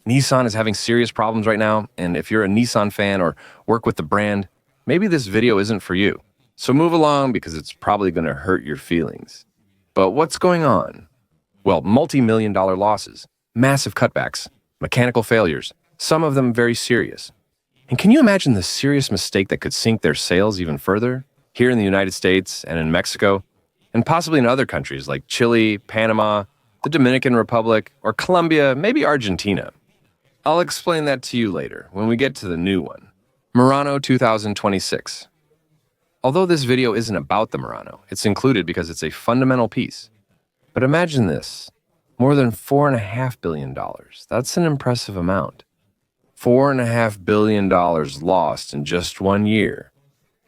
Nissan is having serious problems right now, and if you're a Nissan fan or work with the brand, maybe this video isn't for you. So move along because it's probably going to hurt your feelings. But what's going on? Well, multi-million-dollar losses, massive cutbacks, mechanical failures, some of them very serious. And can you imagine the serious mistake that could sink their sales even further? Here in the United States and in Mexico, and possibly in other countries like Chile, Panama, the Dominican Republic, or Colombia, maybe Argentina. I'll explain that to you later when we get to the new one, Murano 2026. Although this video isn't about the Murano, it's included because it's a fundamental piece. But imagine this, more than $4.5 billion. That's an impressive amount. $4.5 billion lost in just 1 year,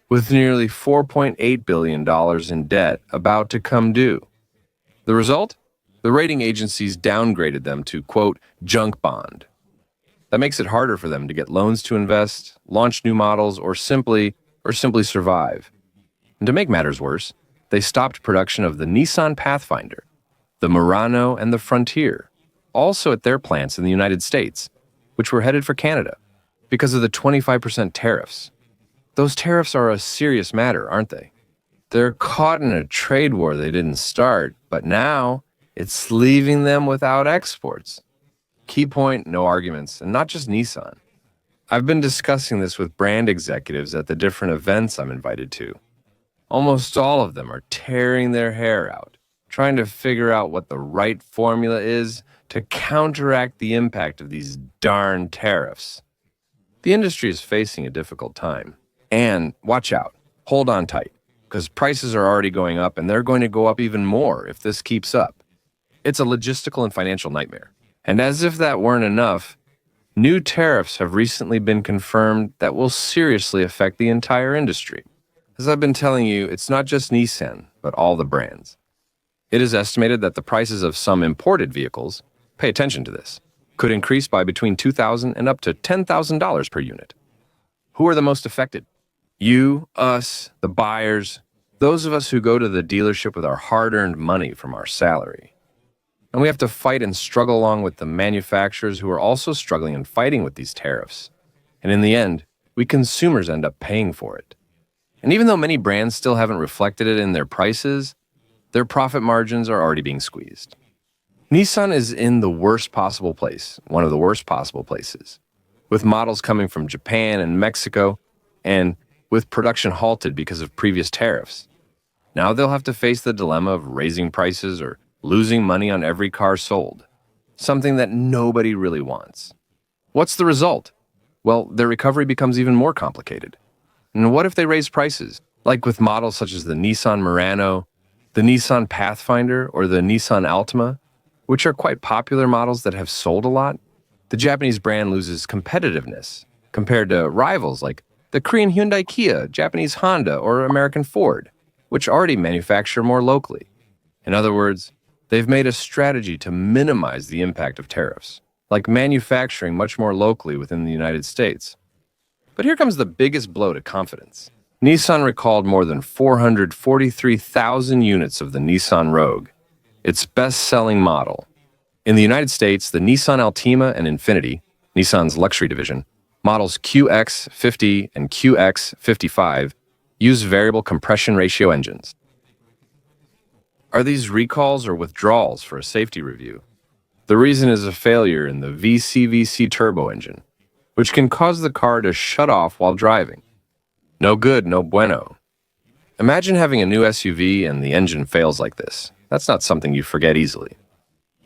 with nearly $4.8 billion in debt about to come due. The result? The rating agencies downgraded them to, quote, junk bond. That makes it harder for them to get loans to invest, launch new models, or simply survive. And to make matters worse, they stopped production of the Nissan Pathfinder, the Murano, and the Frontier, also at their plants in the United States, which were headed for Canada, because of the 25% tariffs. Those tariffs are a serious matter, aren't they? They're caught in a trade war they didn't start, but now it's leaving them without exports. Key point, no arguments, and not just Nissan. I've been discussing this with brand executives at the different events I'm invited to. Almost all of them are tearing their hair out, trying to figure out what the right formula is to counteract the impact of these darn tariffs. The industry is facing a difficult time. And watch out, hold on tight, because prices are already going up and they're going to go up even more if this keeps up. It's a logistical and financial nightmare. And as if that weren't enough, new tariffs have recently been confirmed that will seriously affect the entire industry. As I've been telling you, it's not just Nissan, but all the brands. It is estimated that the prices of some imported vehicles, pay attention to this, could increase by between $2,000 and up to $10,000 per unit. Who are the most affected? You, us, the buyers, those of us who go to the dealership with our hard-earned money from our salary. And we have to fight and struggle along with the manufacturers who are also struggling and fighting with these tariffs. And in the end, we consumers end up paying for it. And even though many brands still haven't reflected it in their prices, their profit margins are already being squeezed. Nissan is in the worst possible place, one of the worst possible places, with models coming from Japan and Mexico, and with production halted because of previous tariffs. Now they'll have to face the dilemma of raising prices or losing money on every car sold, something that nobody really wants. What's the result? Well, their recovery becomes even more complicated. And what if they raise prices, like with models such as the Nissan Murano, the Nissan Pathfinder, or the Nissan Altima, which are quite popular models that have sold a lot? The Japanese brand loses competitiveness compared to rivals like the Korean Hyundai Kia, Japanese Honda, or American Ford, which already manufacture more locally. In other words, they've made a strategy to minimize the impact of tariffs, like manufacturing much more locally within the United States. But here comes the biggest blow to confidence. Nissan recalled more than 443,000 units of the Nissan Rogue, its best-selling model. In the United States, the Nissan Altima and Infiniti, Nissan's luxury division, models QX50 and QX55 use variable compression ratio engines. Are these recalls or withdrawals for a safety review? The reason is a failure in the VCVC turbo engine, which can cause the car to shut off while driving. No good, no bueno. Imagine having a new SUV and the engine fails like this. That's not something you forget easily.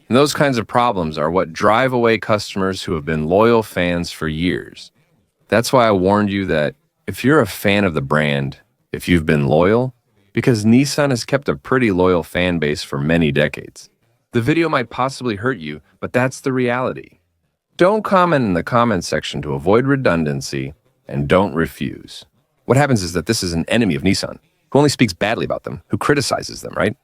And those kinds of problems are what drive away customers who have been loyal fans for years. That's why I warned you that if you're a fan of the brand, if you've been loyal, because Nissan has kept a pretty loyal fan base for many decades. The video might possibly hurt you, but that's the reality. Don't comment in the comment section to avoid redundancy, and don't refuse. What happens is that this is an enemy of Nissan, who only speaks badly about them, who criticizes them, right?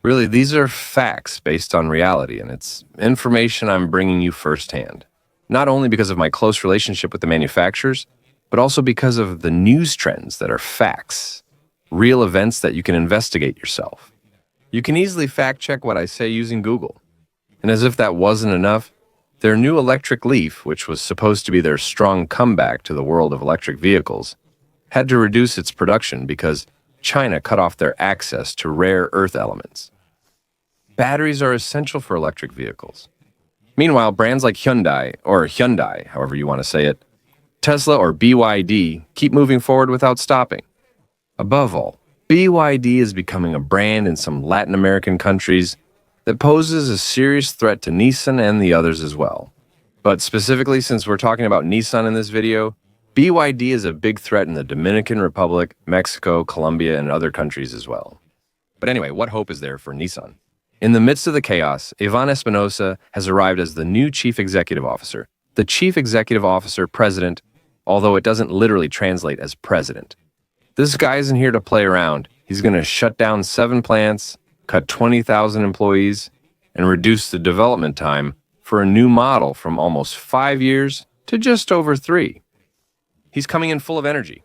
Really, these are facts based on reality, and it's information I'm bringing you firsthand. Not only because of my close relationship with the manufacturers, but also because of the news trends that are facts, real events that you can investigate yourself. You can easily fact-check what I say using Google. And as if that wasn't enough, Their new electric Leaf, which was supposed to be their strong comeback to the world of electric vehicles, had to reduce its production because China cut off their access to rare earth elements. Batteries are essential for electric vehicles. Meanwhile, brands like Hyundai, or Hyundai, however you want to say it, Tesla or BYD keep moving forward without stopping. Above all, BYD is becoming a brand in some Latin American countries that poses a serious threat to Nissan and the others as well. But specifically, since we're talking about Nissan in this video, BYD is a big threat in the Dominican Republic, Mexico, Colombia, and other countries as well. But anyway, what hope is there for Nissan? In the midst of the chaos, Ivan Espinosa has arrived as the new Chief Executive Officer. The Chief Executive Officer President, although it doesn't literally translate as President. This guy isn't here to play around. He's going to shut down 7 plants, cut 20,000 employees, and reduce the development time for a new model from almost 5 years to just over 3. He's coming in full of energy.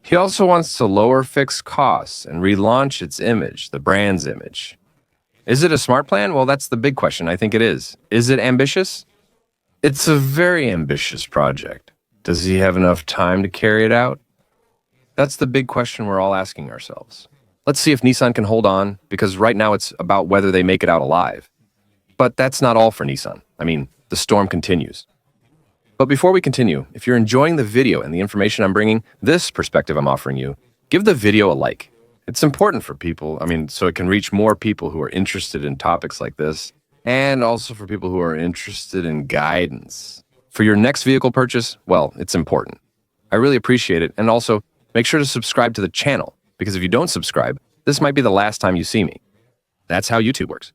He also wants to lower fixed costs and relaunch its image, the brand's image. Is it a smart plan? Well, that's the big question. I think it is. Is it ambitious? It's a very ambitious project. Does he have enough time to carry it out? That's the big question we're all asking ourselves. Let's see if Nissan can hold on, because right now it's about whether they make it out alive. But that's not all for Nissan. I mean, the storm continues. But before we continue, if you're enjoying the video and the information I'm bringing, this perspective I'm offering you, give the video a like. It's important for people, so it can reach more people who are interested in topics like this, and also for people who are interested in guidance. For your next vehicle purchase, well, it's important. I really appreciate it, and also make sure to subscribe to the channel, because if you don't subscribe, this might be the last time you see me. That's how YouTube works.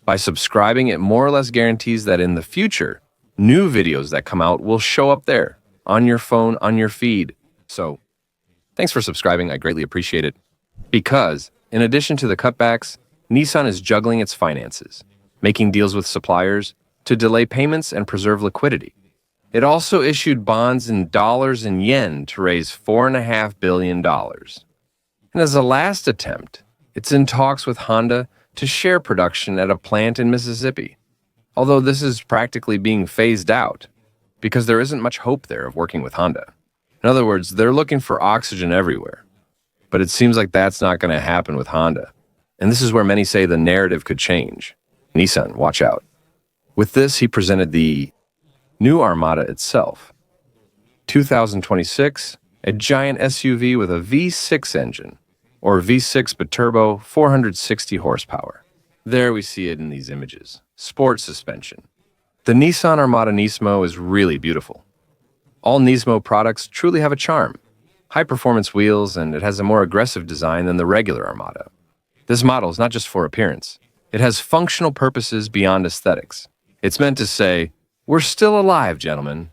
By subscribing, it more or less guarantees that in the future, new videos that come out will show up there, on your phone, on your feed. So, thanks for subscribing, I greatly appreciate it. Because, in addition to the cutbacks, Nissan is juggling its finances, making deals with suppliers to delay payments and preserve liquidity. It also issued bonds in dollars and yen to raise $4.5 billion. And as a last attempt, it's in talks with Honda to share production at a plant in Mississippi. Although this is practically being phased out, because there isn't much hope there of working with Honda. In other words, they're looking for oxygen everywhere. But it seems like that's not going to happen with Honda. And this is where many say the narrative could change. Nissan, watch out. With this, he presented the new Armada itself. 2026, a giant SUV with a V6 engine, or V6 biturbo, 460 horsepower. There we see it in these images. Sport suspension. The Nissan Armada Nismo is really beautiful. All Nismo products truly have a charm. High-performance wheels, and it has a more aggressive design than the regular Armada. This model is not just for appearance. It has functional purposes beyond aesthetics. It's meant to say, we're still alive, gentlemen,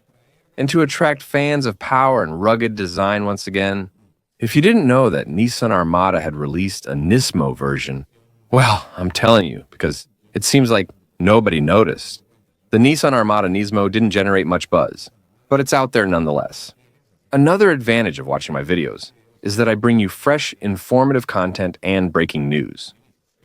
and to attract fans of power and rugged design once again. If you didn't know that Nissan Armada had released a Nismo version, well, I'm telling you, because it seems like nobody noticed. The Nissan Armada Nismo didn't generate much buzz, but it's out there nonetheless. Another advantage of watching my videos is that I bring you fresh, informative content and breaking news.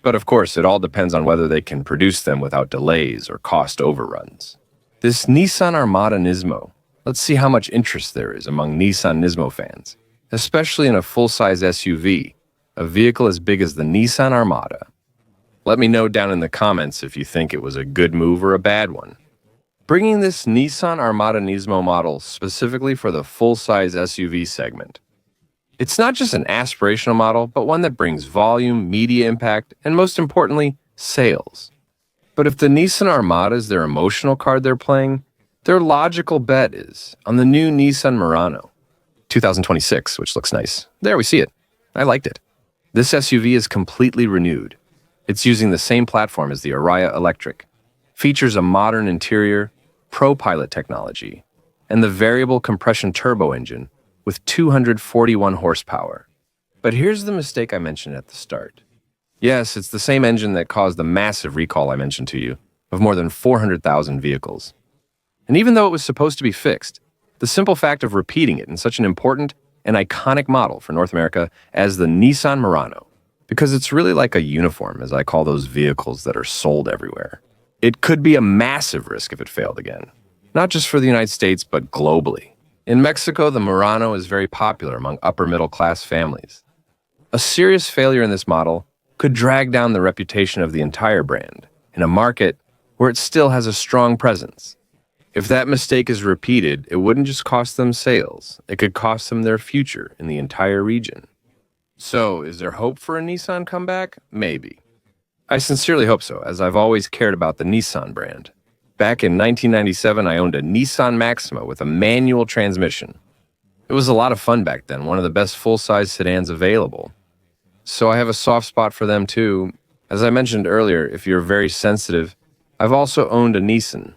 But of course, it all depends on whether they can produce them without delays or cost overruns. This Nissan Armada Nismo, let's see how much interest there is among Nissan Nismo fans, especially in a full-size SUV, a vehicle as big as the Nissan Armada. Let me know down in the comments if you think it was a good move or a bad one. Bringing this Nissan Armada Nismo model specifically for the full-size SUV segment. It's not just an aspirational model, but one that brings volume, media impact, and most importantly, sales. But if the Nissan Armada is their emotional card they're playing, their logical bet is on the new Nissan Murano. 2026, which looks nice. There we see it. I liked it. This SUV is completely renewed. It's using the same platform as the Ariya Electric. Features a modern interior, ProPilot technology, and the variable compression turbo engine with 241 horsepower. But here's the mistake I mentioned at the start. Yes, it's the same engine that caused the massive recall I mentioned to you of more than 400,000 vehicles. And even though it was supposed to be fixed, the simple fact of repeating it in such an important and iconic model for North America as the Nissan Murano, because it's really like a uniform, as I call those vehicles that are sold everywhere. It could be a massive risk if it failed again. not just for the United States, but globally. In Mexico, the Murano is very popular among upper middle class families. A serious failure in this model could drag down the reputation of the entire brand in a market where it still has a strong presence. If that mistake is repeated, it wouldn't just cost them sales, it could cost them their future in the entire region. So, is there hope for a Nissan comeback? Maybe. I sincerely hope so, as I've always cared about the Nissan brand. Back in 1997, I owned a Nissan Maxima with a manual transmission. It was a lot of fun back then, one of the best full-size sedans available. So I have a soft spot for them too. As I mentioned earlier, if you're very sensitive, I've also owned a Nissan.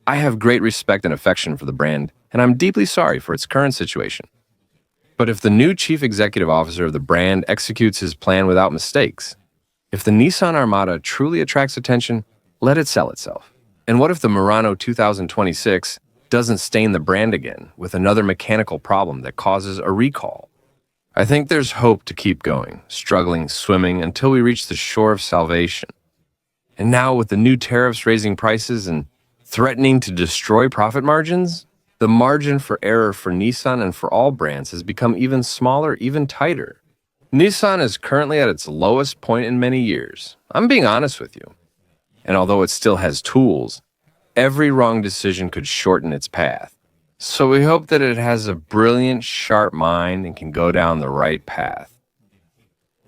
I have great respect and affection for the brand, and I'm deeply sorry for its current situation. But if the new chief executive officer of the brand executes his plan without mistakes, if the Nissan Armada truly attracts attention, let it sell itself. And what if the Murano 2026 doesn't stain the brand again with another mechanical problem that causes a recall? I think there's hope to keep going, struggling, swimming until we reach the shore of salvation. And now with the new tariffs raising prices and threatening to destroy profit margins, the margin for error for Nissan and for all brands has become even smaller, even tighter. Nissan is currently at its lowest point in many years. I'm being honest with you. And although it still has tools, every wrong decision could shorten its path. So we hope that it has a brilliant, sharp mind and can go down the right path.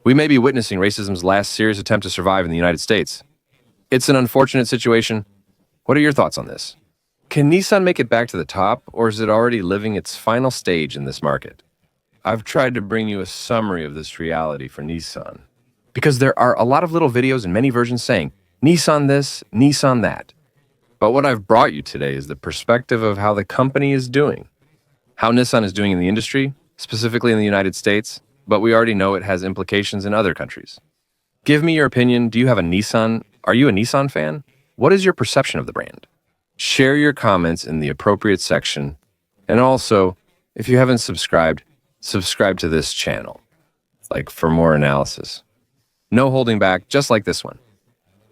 We may be witnessing racism's last serious attempt to survive in the United States. It's an unfortunate situation. What are your thoughts on this? Can Nissan make it back to the top, or is it already living its final stage in this market? I've tried to bring you a summary of this reality for Nissan, because there are a lot of little videos and many versions saying, Nissan this, Nissan that. But what I've brought you today is the perspective of how the company is doing, how Nissan is doing in the industry, specifically in the United States, but we already know it has implications in other countries. Give me your opinion. Do you have a Nissan? Are you a Nissan fan? What is your perception of the brand? Share your comments in the appropriate section. And also, if you haven't subscribed, subscribe to this channel, like for more analysis. No holding back, just like this one.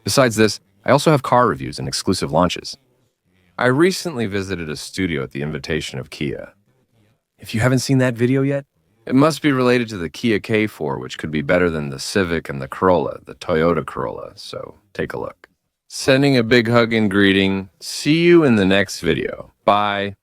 Besides this, I also have car reviews and exclusive launches. I recently visited a studio at the invitation of Kia. If you haven't seen that video yet, it must be related to the Kia K4, which could be better than the Civic and the Corolla, the Toyota Corolla, so take a look. Sending a big hug and greeting. See you in the next video. Bye.